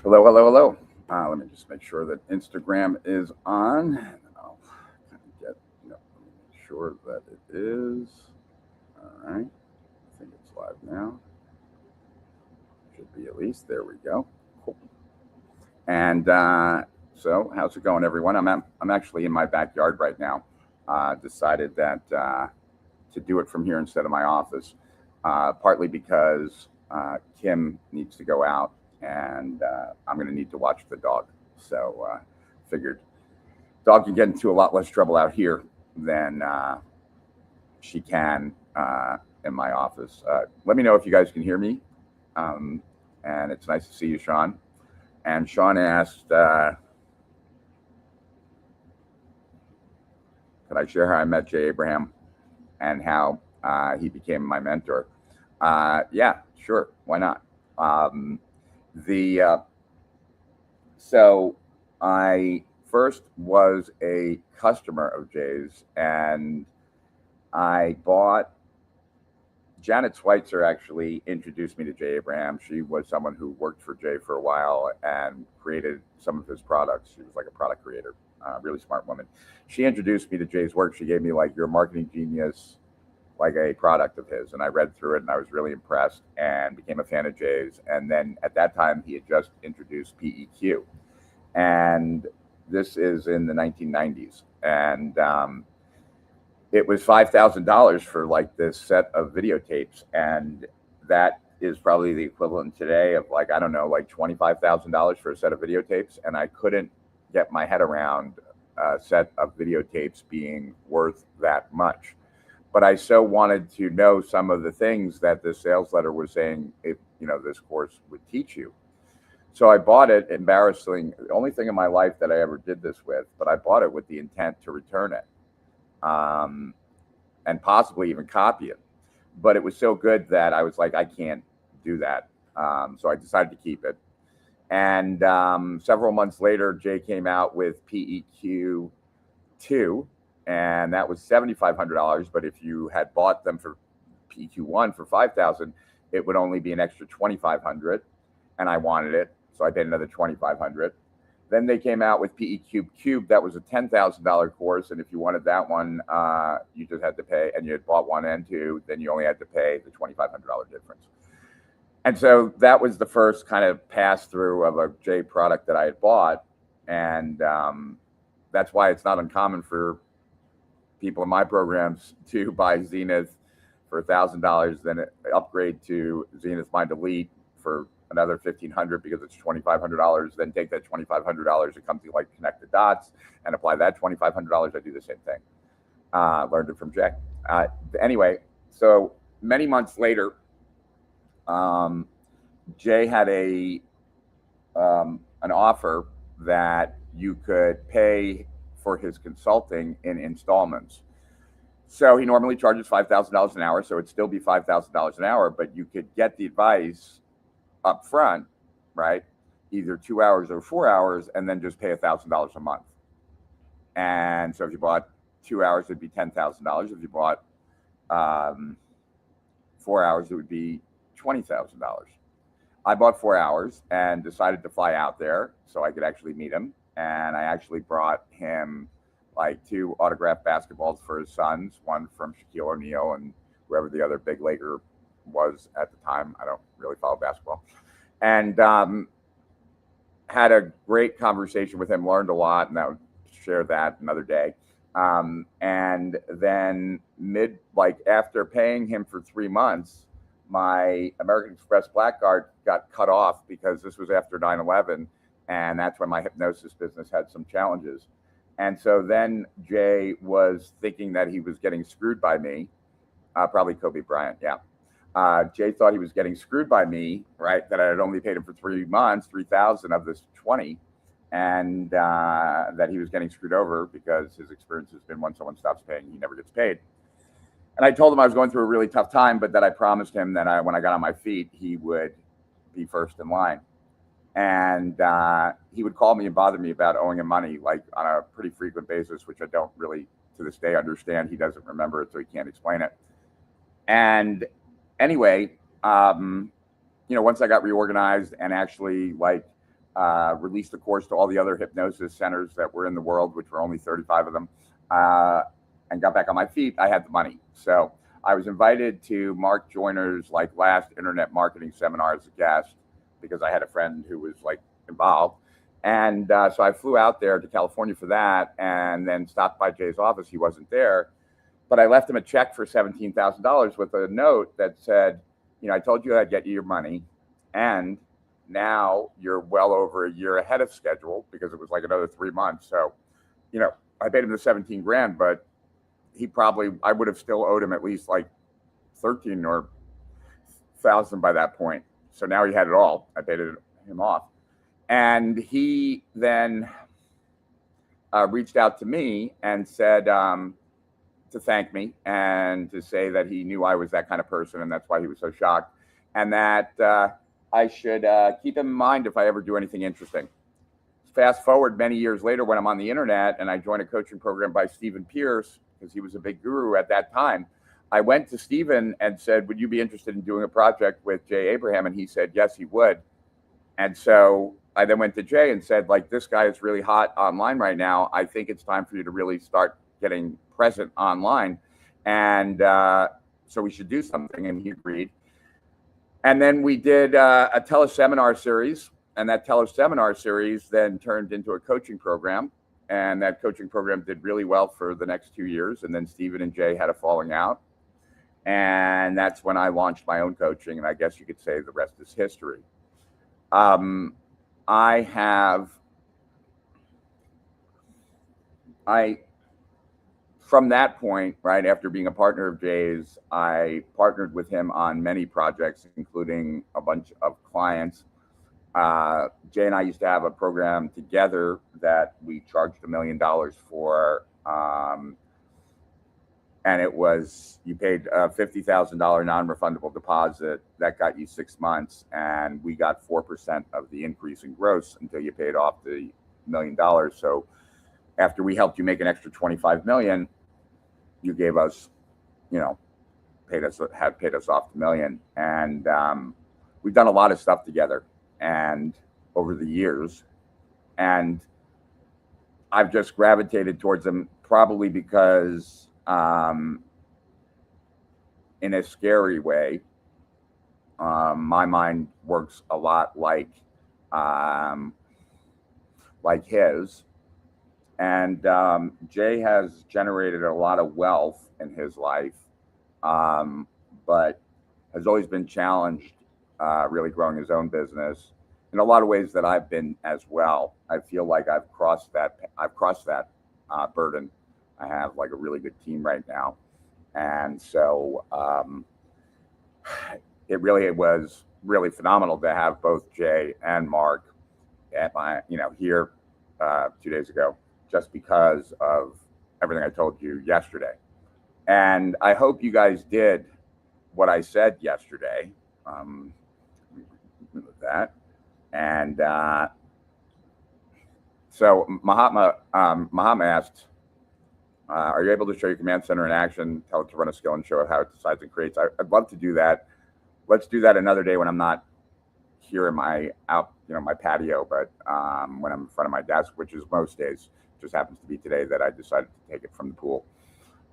Hello, hello, hello. Let me just make sure that Instagram is on. And I'll kind of get, let me make sure that it is. All right. I think it's live now. Should be at least. There we go. Cool. And so, how's it going, everyone? I'm actually in my backyard right now. Decided that to do it from here instead of my office, partly because Kim needs to go out and I'm going to need to watch the dog. So figured dog can get into a lot less trouble out here than she can in my office. Let me know if you guys can hear me. Um, and it's nice to see you, Sean. And Sean asked, could I share how I met Jay Abraham and how he became my mentor? Yeah, sure. Why not? Um, the So I first was a customer of Jay's, and I bought. Janet Schweitzer actually introduced me to Jay Abraham. She was someone who worked for Jay for a while and created some of his products. She was like a product creator, really smart woman. She introduced me to Jay's work. She gave me like, "You're a marketing genius," like a product of his, and I read through it and I was really impressed and became a fan of Jay's. And then at that time, he had just introduced PEQ, and this is in the 1990s, and it was $5,000 for like this set of videotapes, and that is probably the equivalent today of like, I don't know, like $25,000 for a set of videotapes, and I couldn't get my head around a set of videotapes being worth that much. But I so wanted to know some of the things that the sales letter was saying, if this course would teach you. So I bought it. Embarrassing, the only thing in my life that I ever did this with, but I bought it with the intent to return it, um, and possibly even copy it. But it was so good that I was like, I can't do that. So I decided to keep it. And several months later, Jay came out with PEQ2, and that was $7,500. But if you had bought them for PEQ1 for 5,000, it would only be an extra 2,500, and I wanted it, so I paid another 2,500. Then they came out with PE Cube. That was a $10,000 course, and if you wanted that one, you just had to pay. And you had bought one and two, then you only had to pay the $2,500 difference. And so that was the first kind of pass through of a J product that I had bought, and that's why it's not uncommon for people in my programs to buy Zenith for $1,000, then upgrade to Zenith Mind Elite for another $1,500 because it's $2,500. Then take that $2,500 and come to like connect the dots and apply that $2,500. I do the same thing. Learned it from Jay. Anyway, so many months later, Jay had an offer that you could pay for his consulting in installments. So he normally charges $5,000 an hour, so it'd still be $5,000 an hour, but you could get the advice up front, right? Either 2 hours or 4 hours, and then just pay $1,000 a month. And so if you bought 2 hours, it'd be $10,000. If you bought 4 hours, it would be $20,000. I bought 4 hours and decided to fly out there so I could actually meet him. And I actually brought him like 2 autographed basketballs for his sons, one from Shaquille O'Neal and whoever the other big Laker was at the time. I don't really follow basketball. And had a great conversation with him, learned a lot, and I would share that another day. And then after paying him for 3 months, my American Express Black Card got cut off because this was after 9/11, and that's when my hypnosis business had some challenges. And so then Jay was thinking that he was getting screwed by me, probably Kobe Bryant, yeah. Jay thought he was getting screwed by me, right? That I had only paid him for 3 months, 3,000 of this 20, and that he was getting screwed over because his experience has been when someone stops paying, he never gets paid. And I told him I was going through a really tough time, but that I promised him that when I got on my feet, he would be first in line. And he would call me and bother me about owing him money, like on a pretty frequent basis, which I don't really to this day understand. He doesn't remember it, so he can't explain it. And anyway, once I got reorganized and actually like released the course to all the other hypnosis centers that were in the world, which were only 35 of them, and got back on my feet, I had the money. So I was invited to Mark Joyner's like last internet marketing seminar as a guest because I had a friend who was like involved. And so I flew out there to California for that and then stopped by Jay's office. He wasn't there, but I left him a check for $17,000 with a note that said, you know, I told you I'd get you your money, and now you're well over a year ahead of schedule because it was like another 3 months. So, you know, I paid him the 17 grand, but I would have still owed him at least like 13 or 1,000 by that point. So now he had it all. I paid him off. And he then reached out to me and said to thank me and to say that he knew I was that kind of person, and that's why he was so shocked, and that I should keep him in mind if I ever do anything interesting. Fast forward many years later when I'm on the internet and I joined a coaching program by Stephen Pierce, because he was a big guru at that time. I went to Stephen and said, would you be interested in doing a project with Jay Abraham? And he said, yes, he would. And so I then went to Jay and said, like, this guy is really hot online right now. I think it's time for you to really start getting present online. And so we should do something. And he agreed. And then we did a teleseminar series. And that teleseminar series then turned into a coaching program. And that coaching program did really well for the next 2 years. And then Stephen and Jay had a falling out. And that's when I launched my own coaching. And I guess you could say the rest is history. From that point, right after being a partner of Jay's, I partnered with him on many projects, including a bunch of clients. Jay and I used to have a program together that we charged $1 million for. And it was, you paid a $50,000 non-refundable deposit that got you 6 months, and we got 4% of the increase in gross until you paid off the $1 million. So after we helped you make an extra 25 million, you gave us, you know, paid us off the $1 million. And we've done a lot of stuff together and over the years, and I've just gravitated towards them probably because in a scary way, my mind works a lot like his. And Jay has generated a lot of wealth in his life, but has always been challenged really growing his own business in a lot of ways that I've been as well. I feel like I've crossed that burden. I have like a really good team right now. And so it was really phenomenal to have both Jay and Mark at my, here 2 days ago, just because of everything I told you yesterday. And I hope you guys did what I said yesterday. With that. And so Mahatma asked, are you able to show your command center in action, tell it to run a skill and show it how it decides and creates? I'd love to do that. Let's do that another day when I'm not here in my patio, but when I'm in front of my desk, which is most days. Just happens to be today that I decided to take it from the pool.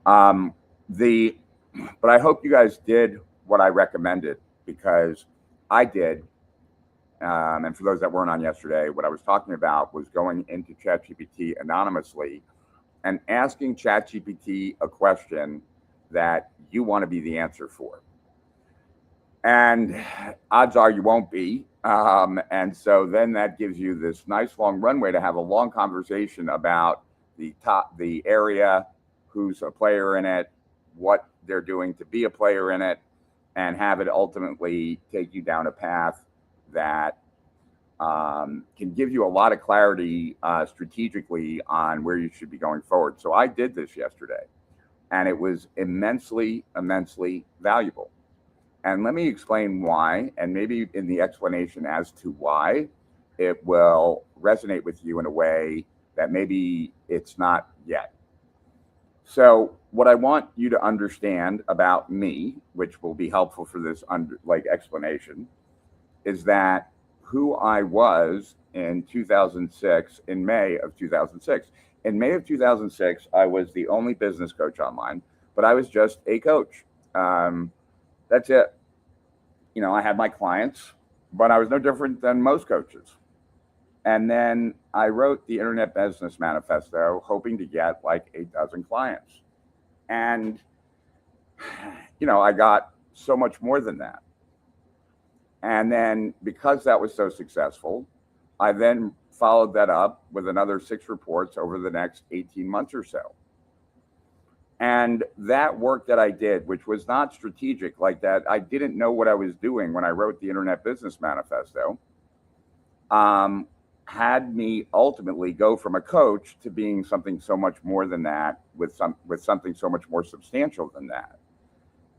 But I hope you guys did what I recommended, because I did. And for those that weren't on yesterday, what I was talking about was going into ChatGPT anonymously and asking ChatGPT a question that you want to be the answer for. And odds are you won't be. And so then that gives you this nice long runway to have a long conversation about the area, who's a player in it, what they're doing to be a player in it, and have it ultimately take you down a path that can give you a lot of clarity strategically on where you should be going forward. So I did this yesterday, and it was immensely, immensely valuable. And let me explain why, and maybe in the explanation as to why, it will resonate with you in a way that maybe it's not yet. So what I want you to understand about me, which will be helpful for this explanation, is that who I was in 2006, in May of 2006. In May of 2006, I was the only business coach online, but I was just a coach. That's it. You know, I had my clients, but I was no different than most coaches. And then I wrote the Internet Business Manifesto, hoping to get like 8 dozen clients. And, you know, I got so much more than that. And then because that was so successful, I then followed that up with another 6 reports over the next 18 months or so. And that work that I did, which was not strategic like that, I didn't know what I was doing when I wrote the Internet Business Manifesto, had me ultimately go from a coach to being something so much more than that, with something so much more substantial than that.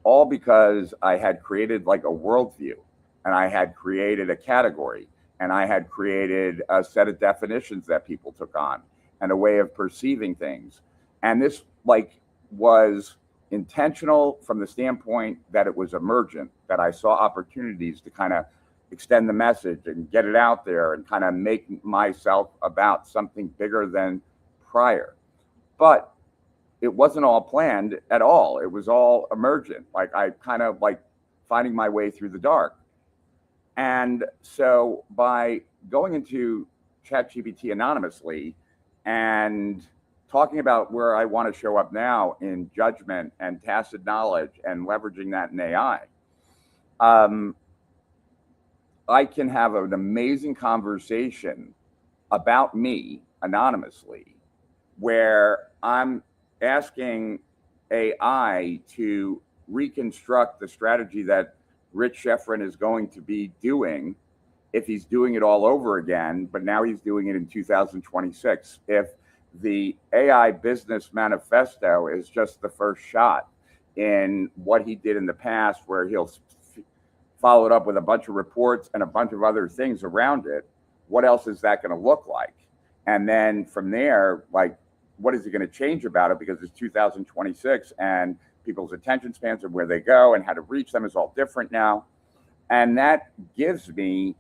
All because I had created like a worldview, and I had created a category, and I had created a set of definitions that people took on, and a way of perceiving things. And this like was intentional from the standpoint that it was emergent, that I saw opportunities to kind of extend the message and get it out there and kind of make myself about something bigger than prior. But it wasn't all planned at all. It was all emergent. Like I kind of like finding my way through the dark. And so by going into ChatGPT anonymously and talking about where I want to show up now in judgment and tacit knowledge and leveraging that in AI, I can have an amazing conversation about me anonymously, where I'm asking AI to reconstruct the strategy that Rich Schefren is going to be doing if he's doing it all over again, but now he's doing it in 2026. If the AI Business Manifesto is just the first shot in what he did in the past, where he'll follow it up with a bunch of reports and a bunch of other things around it, what else is that going to look like? And then from there, like, what is it going to change about it? Because it's 2026 and people's attention spans and where they go and how to reach them is all different now. And that gives me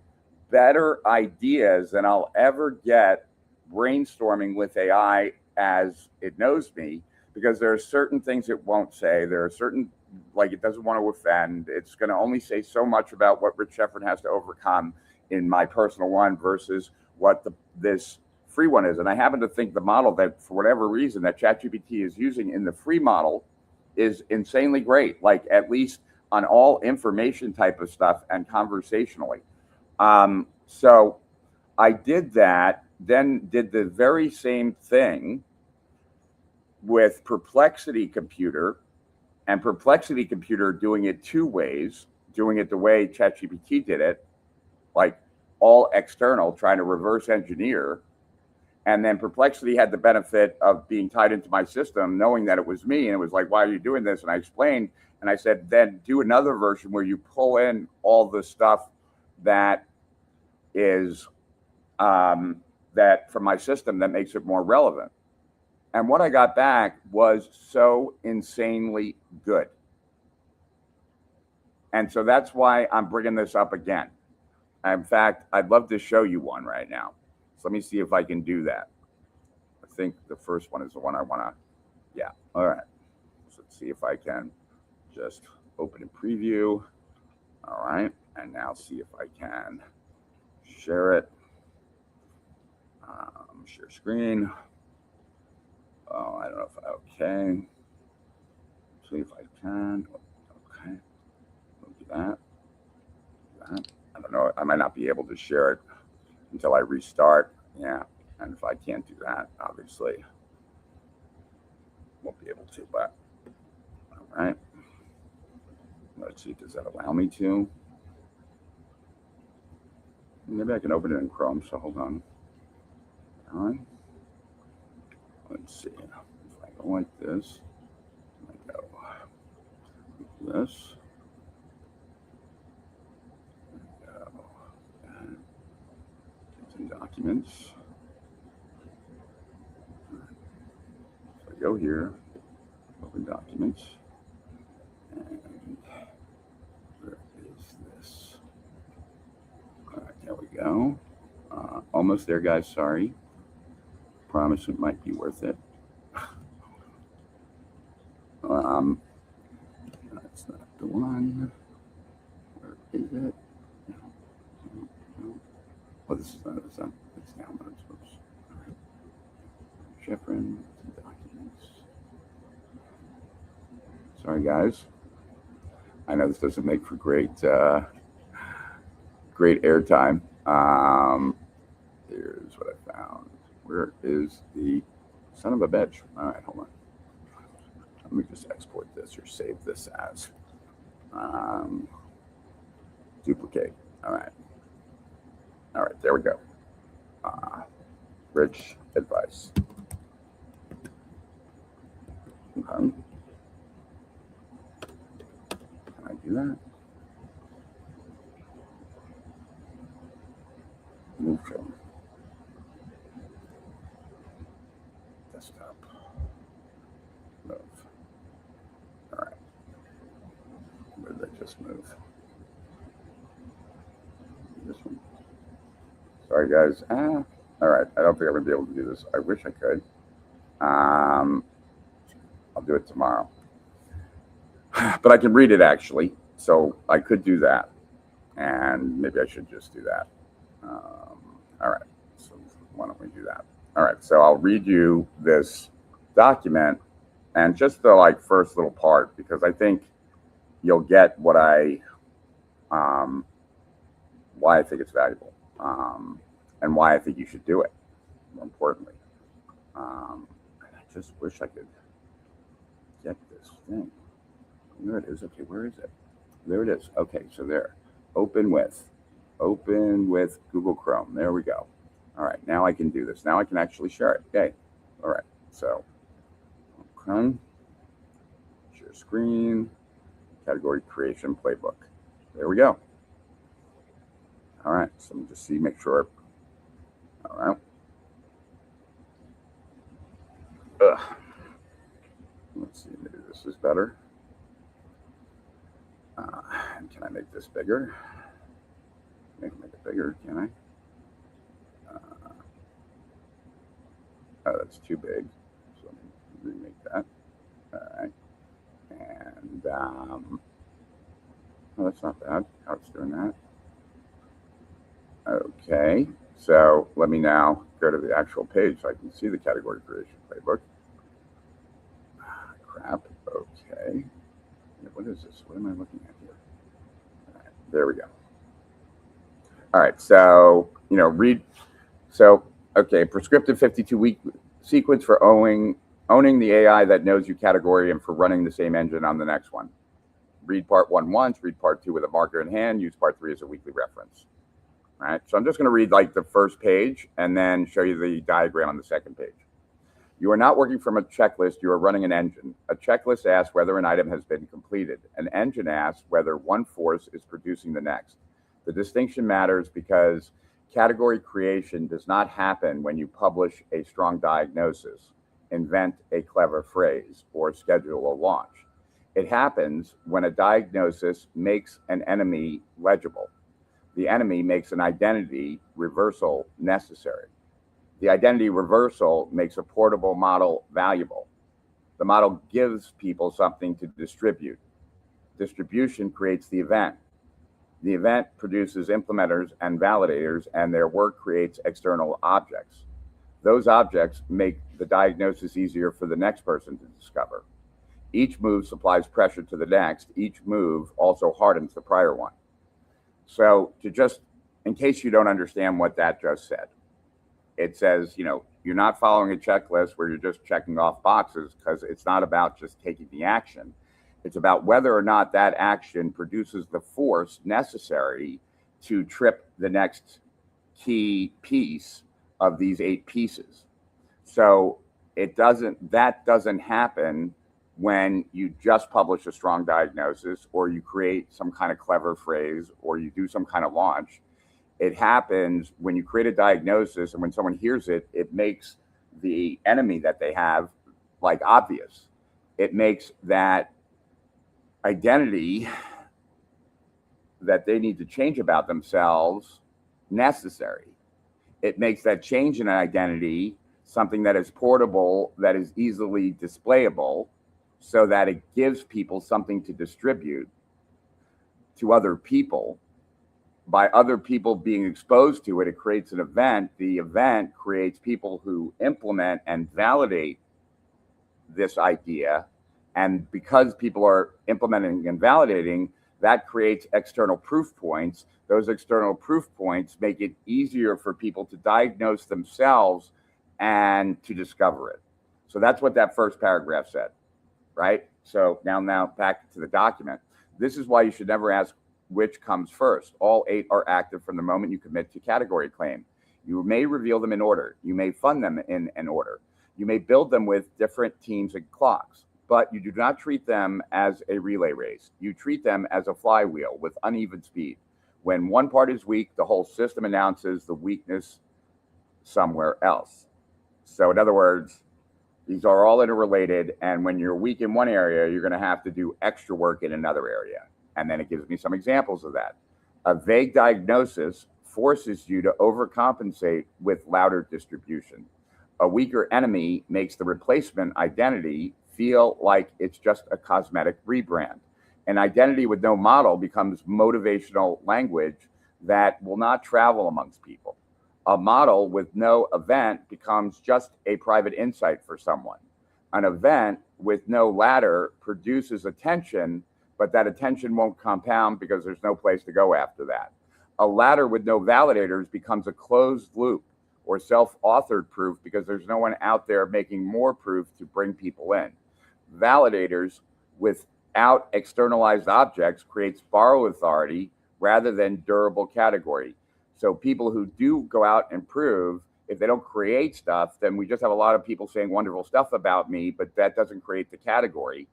better ideas than I'll ever get brainstorming with AI as it knows me, because there are certain things it won't say. There are certain, like, it doesn't want to offend. It's going to only say so much about what Rich Schefren has to overcome in my personal one versus what this free one is. And I happen to think the model that, for whatever reason, that ChatGPT is using in the free model is insanely great, like at least on all information type of stuff and conversationally. So I did that, then did the very same thing with Perplexity Computer, and Perplexity Computer doing it 2 ways, doing it the way ChatGPT did it, like all external, trying to reverse engineer. And then Perplexity had the benefit of being tied into my system, knowing that it was me. And it was like, why are you doing this? And I explained, and I said, then do another version where you pull in all the stuff that is that from my system that makes it more relevant. And what I got back was so insanely good. And so that's why I'm bringing this up again. In fact, I'd love to show you one right now. So let me see if I can do that. I think the first one is the one I want to, yeah. All right. So let's see if I can just open a preview. All right. And now see if I can share it. Share screen. Oh, I don't know if okay. See if I can. Okay. We'll do that. I don't know. I might not be able to share it until I restart. Yeah. And if I can't do that, obviously won't be able to, but all right. Let's see, does that allow me to? Maybe I can open it in Chrome, so hold on. All right. Let's see. If I go like this, I go this. Documents. So I go here, open documents, and where is this? All right, there we go. Almost there, guys. Sorry. Promise it might be worth it. That's not the one. Where is it? No. Oh, this is not. It's downloads. Oops. All right. Chevron documents. Sorry, guys. I know this doesn't make for great airtime. Here's what I found. Where is the son of a bitch? All right, hold on. Let me just export this or save this as duplicate. All right, there we go. Rich advice. Okay. Can I do that? Move from desktop. Move. All right. Where did I just move? This one. Sorry, guys. All right. I don't think I'm gonna be able to do this. I wish I could. I'll do it tomorrow. But I can read it actually, so I could do that, and maybe I should just do that. All right, so why don't we do that? All right, so I'll read you this document and just the first little part, because I think you'll get what why I think it's valuable, and why I think you should do it, more importantly. And I just wish I could get this thing. There it is. Okay, where is it? There it is. Okay, so there. Open with Google Chrome. There we go. All right, now I can do this. Now I can actually share it. Okay. All right, so Chrome, share screen, category creation playbook. There we go. All right, so let me just make sure. All right. Let's see, maybe this is better. Can I make this bigger? Make it bigger, can I? Oh, that's too big. So let me remake that. All right. And oh, that's not bad. How it's doing that. Okay. So let me now go to the actual page so I can see the category creation playbook. Crap. Okay. What is this? What am I looking at here? All right, there we go. All right, so okay, prescriptive 52-week sequence for owning the AI that knows your category and for running the same engine on the next one. Read part 1 once, read part 2 with a marker in hand, use part 3 as a weekly reference. All right, so I'm just going to read the first page and then show you the diagram on the second page. You are not working from a checklist, you are running an engine. A checklist asks whether an item has been completed. An engine asks whether one force is producing the next. The distinction matters because category creation does not happen when you publish a strong diagnosis, invent a clever phrase, or schedule a launch. It happens when a diagnosis makes an enemy legible. The enemy makes an identity reversal necessary. The identity reversal makes a portable model valuable. The model gives people something to distribute. Distribution creates the event. The event produces implementers and validators, and their work creates external objects. Those objects make the diagnosis easier for the next person to discover. Each move supplies pressure to the next. Each move also hardens the prior one. So in case you don't understand what that just said, it says, you're not following a checklist where you're just checking off boxes, because it's not about just taking the action. It's about whether or not that action produces the force necessary to trip the next key piece of these 8 pieces. So that doesn't happen when you just publish a strong diagnosis, or you create some kind of clever phrase, or you do some kind of launch. It happens when you create a diagnosis, and when someone hears it, it makes the enemy that they have obvious. It makes that identity that they need to change about themselves necessary. It makes that change in identity something that is portable, that is easily displayable, so that it gives people something to distribute to other people. By other people being exposed to it, it creates an event. The event creates people who implement and validate this idea. And because people are implementing and validating, that creates external proof points. Those external proof points make it easier for people to diagnose themselves and to discover it. So that's what that first paragraph said, right? So now back to the document. This is why you should never ask which comes first. All 8 are active from the moment you commit to category claim. You may reveal them in order. You may fund them in an order. You may build them with different teams and clocks, but you do not treat them as a relay race. You treat them as a flywheel with uneven speed. When one part is weak, the whole system announces the weakness somewhere else. So in other words, these are all interrelated, and when you're weak in one area, you're going to have to do extra work in another area. And then it gives me some examples of that. A vague diagnosis forces you to overcompensate with louder distribution. A weaker enemy makes the replacement identity feel like it's just a cosmetic rebrand. An identity with no model becomes motivational language that will not travel amongst people. A model with no event becomes just a private insight for someone. An event with no ladder produces attention, but that attention won't compound because there's no place to go after that. A ladder with no validators becomes a closed loop or self-authored proof because there's no one out there making more proof to bring people in. Validators without externalized objects creates borrowed authority rather than durable category. So people who do go out and prove, if they don't create stuff, then we just have a lot of people saying wonderful stuff about me, but that doesn't create the category.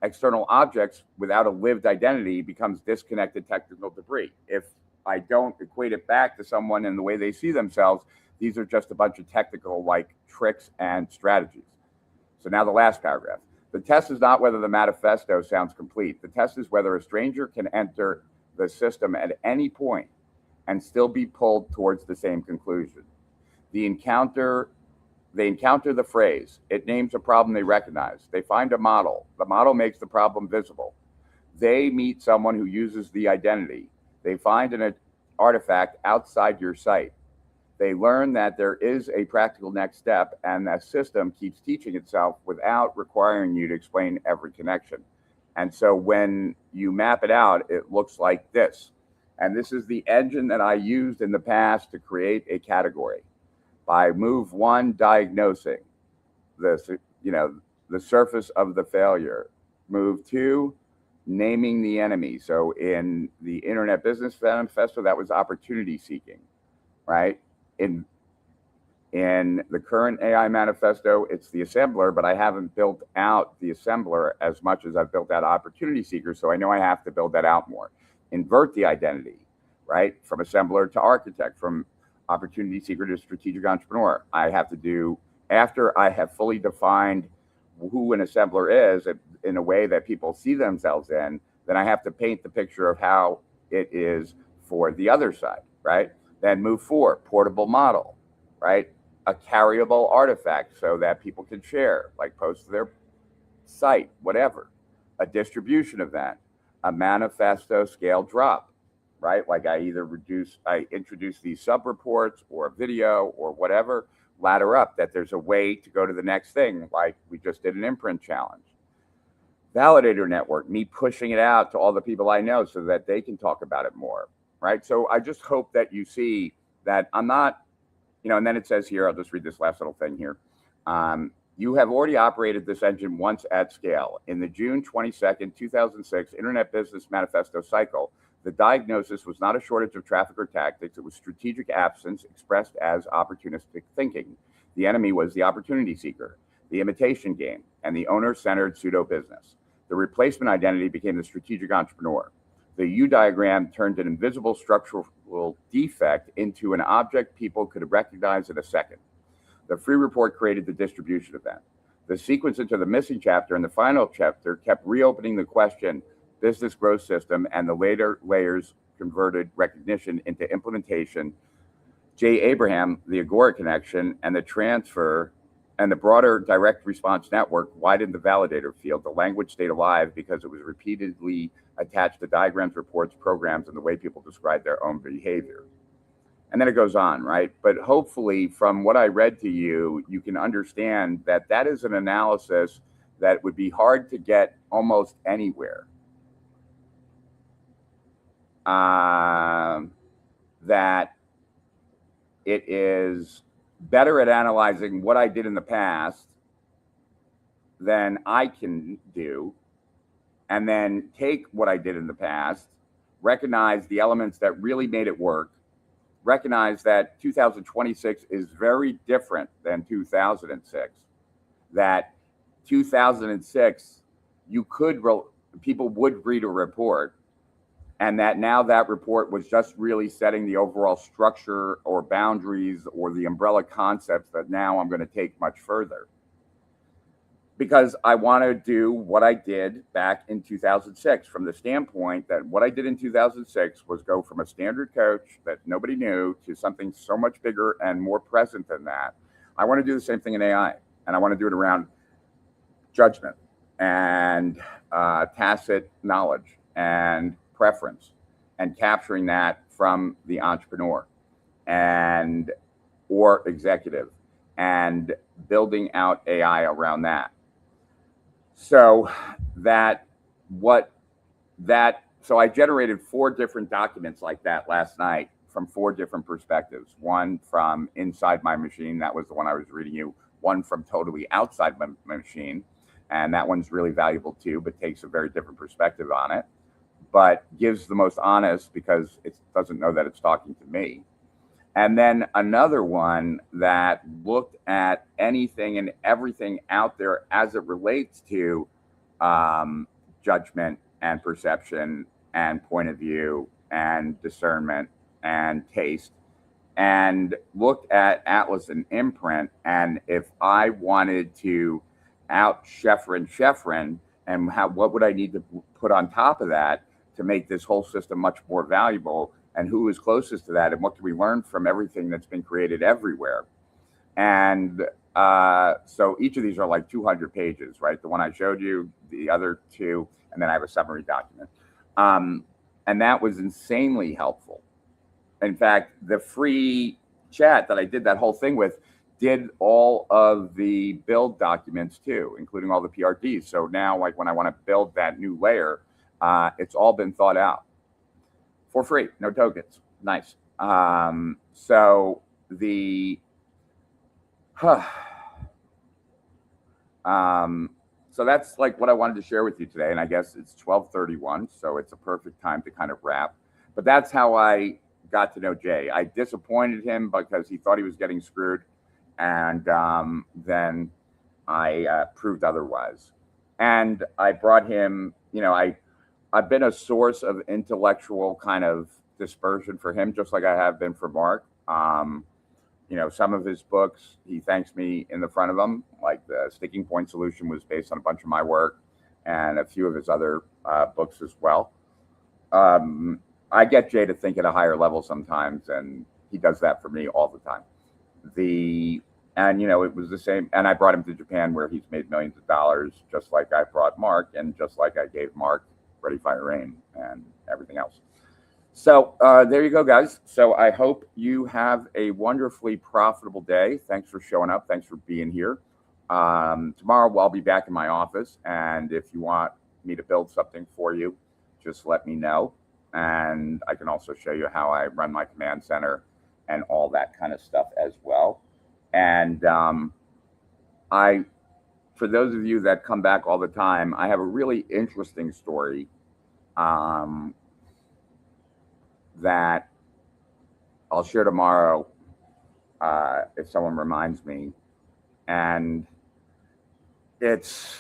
External objects without a lived identity becomes disconnected technical debris. If I don't equate it back to someone and the way they see themselves, these are just a bunch of technical like tricks and strategies. So now the last paragraph. The test is not whether the manifesto sounds complete. The test is whether a stranger can enter the system at any point and still be pulled towards the same conclusion. They encounter the phrase. It names a problem they recognize. They find a model. The model makes the problem visible. They meet someone who uses the identity. They find an artifact outside your sight. They learn that there is a practical next step, and that system keeps teaching itself without requiring you to explain every connection. And so when you map it out, it looks like this. And this is the engine that I used in the past to create a category. By move 1, diagnosing the surface of the failure. Move 2, naming the enemy. So in the Internet Business Manifesto, that was opportunity seeking, right? In the current AI manifesto, it's the assembler, but I haven't built out the assembler as much as I've built out opportunity seeker. So I know I have to build that out more. Invert the identity, right? From assembler to architect, from opportunity seeker to strategic entrepreneur. I have to do, after I have fully defined who an assembler is in a way that people see themselves in, then I have to paint the picture of how it is for the other side, right? Then move 4, portable model, right? A carryable artifact so that people can share, like post to their site, whatever. A distribution event, a manifesto scale drop, right? Like I introduce these sub reports or a video or whatever, ladder up that there's a way to go to the next thing. Like we just did an imprint challenge. Validator network, me pushing it out to all the people I know so that they can talk about it more, right? So I just hope that you see that I'm not, and then it says here, I'll just read this last little thing here. You have already operated this engine once at scale. In the June 22nd, 2006 Internet Business Manifesto cycle, the diagnosis was not a shortage of traffic or tactics. It was strategic absence expressed as opportunistic thinking. The enemy was the opportunity seeker, the imitation game, and the owner-centered pseudo-business. The replacement identity became the strategic entrepreneur. The U diagram turned an invisible structural defect into an object people could recognize in a second. The free report created the distribution event. The sequence into the missing chapter and the final chapter kept reopening the question, business growth system, and the later layers converted recognition into implementation. Jay Abraham, the Agora connection, and the transfer and the broader direct response network widened the validator field. The language stayed alive because it was repeatedly attached to diagrams, reports, programs, and the way people describe their own behavior. And then it goes on, right? But hopefully, from what I read to you, you can understand that that is an analysis that would be hard to get almost anywhere. That it is better at analyzing what I did in the past than I can do, and then take what I did in the past, recognize the elements that really made it work, recognize that 2026 is very different than 2006, that 2006, people would read a report, and that now that report was just really setting the overall structure or boundaries or the umbrella concepts that now I'm going to take much further. Because I want to do what I did back in 2006 from the standpoint that what I did in 2006 was go from a standard coach that nobody knew to something so much bigger and more present than that. I want to do the same thing in AI, and I want to do it around judgment and tacit knowledge and preference, and capturing that from the entrepreneur and or executive, and building out AI around that. So so I generated 4 different documents like that last night from 4 different perspectives. One from inside my machine, that was the one I was reading you. One from totally outside my machine, and that one's really valuable too, but takes a very different perspective on it, but gives the most honest because it doesn't know that it's talking to me. And then another one that looked at anything and everything out there as it relates to judgment and perception and point of view and discernment and taste, and looked at Atlas and Imprint. And if I wanted to out Sheffrin, and what would I need to put on top of that to make this whole system much more valuable, and who is closest to that, and what can we learn from everything that's been created everywhere. And so each of these are like 200 pages, right? The one I showed you, the other 2, and then I have a summary document. And that was insanely helpful. In fact, the free chat that I did that whole thing with did all of the build documents too, including all the PRDs. So now, like when I want to build that new layer, it's all been thought out for free, no tokens. Nice. So that's like what I wanted to share with you today. And I guess it's 12:31, so it's a perfect time to kind of wrap. But that's how I got to know Jay. I disappointed him because he thought he was getting screwed. And then I proved otherwise. And I brought him, I've been a source of intellectual kind of dispersion for him, just like I have been for Mark. Some of his books, he thanks me in the front of them, like the Sticking Point Solution was based on a bunch of my work, and a few of his other books as well. I get Jay to think at a higher level sometimes, and he does that for me all the time. It was the same, and I brought him to Japan where he's made millions of dollars, just like I brought Mark, and just like I gave Mark Ready, Fire, Aim and everything else. So there you go, guys. So I hope you have a wonderfully profitable day. Thanks for showing up. Thanks for being here. Tomorrow I'll be back in my office, and if you want me to build something for you, just let me know. And I can also show you how I run my command center and all that kind of stuff as well. And for those of you that come back all the time, I have a really interesting story that I'll share tomorrow if someone reminds me. And it's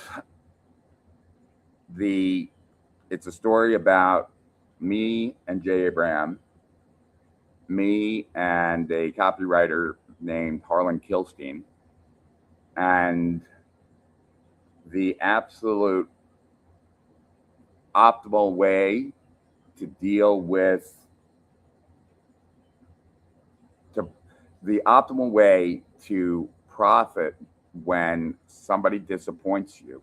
a story about me and Jay Abraham, me and a copywriter named Harlan Kilstein, and the absolute optimal way to deal with the optimal way to profit when somebody disappoints you,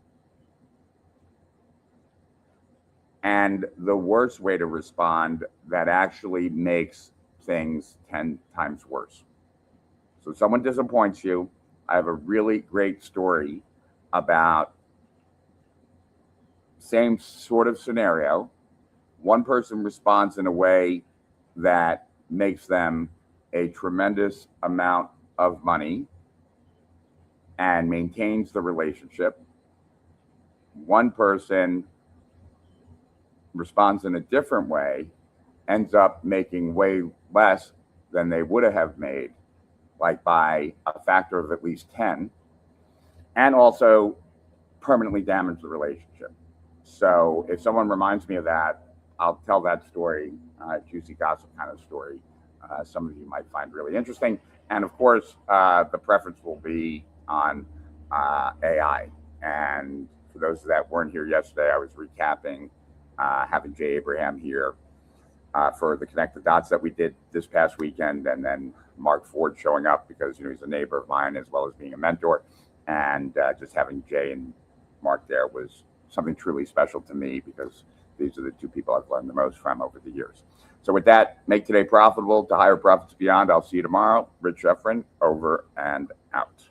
and the worst way to respond that actually makes things 10 times worse. So someone disappoints you. I have a really great story about same sort of scenario. One person responds in a way that makes them a tremendous amount of money and maintains the relationship. One person responds in a different way, ends up making way less than they would have made, like by a factor of at least 10, and also permanently damage the relationship. So if someone reminds me of that, I'll tell that story, juicy gossip kind of story. Some of you might find really interesting. And of course, the preference will be on AI. And for those that weren't here yesterday, I was recapping having Jay Abraham here for the Connect the Dots that we did this past weekend, and then Mark Ford showing up because he's a neighbor of mine as well as being a mentor. And just having Jay and Mark there was something truly special to me because these are the two people I've learned the most from over the years. So with that, make today profitable to higher profits beyond. I'll see you tomorrow. Rich Sheffrin, over and out.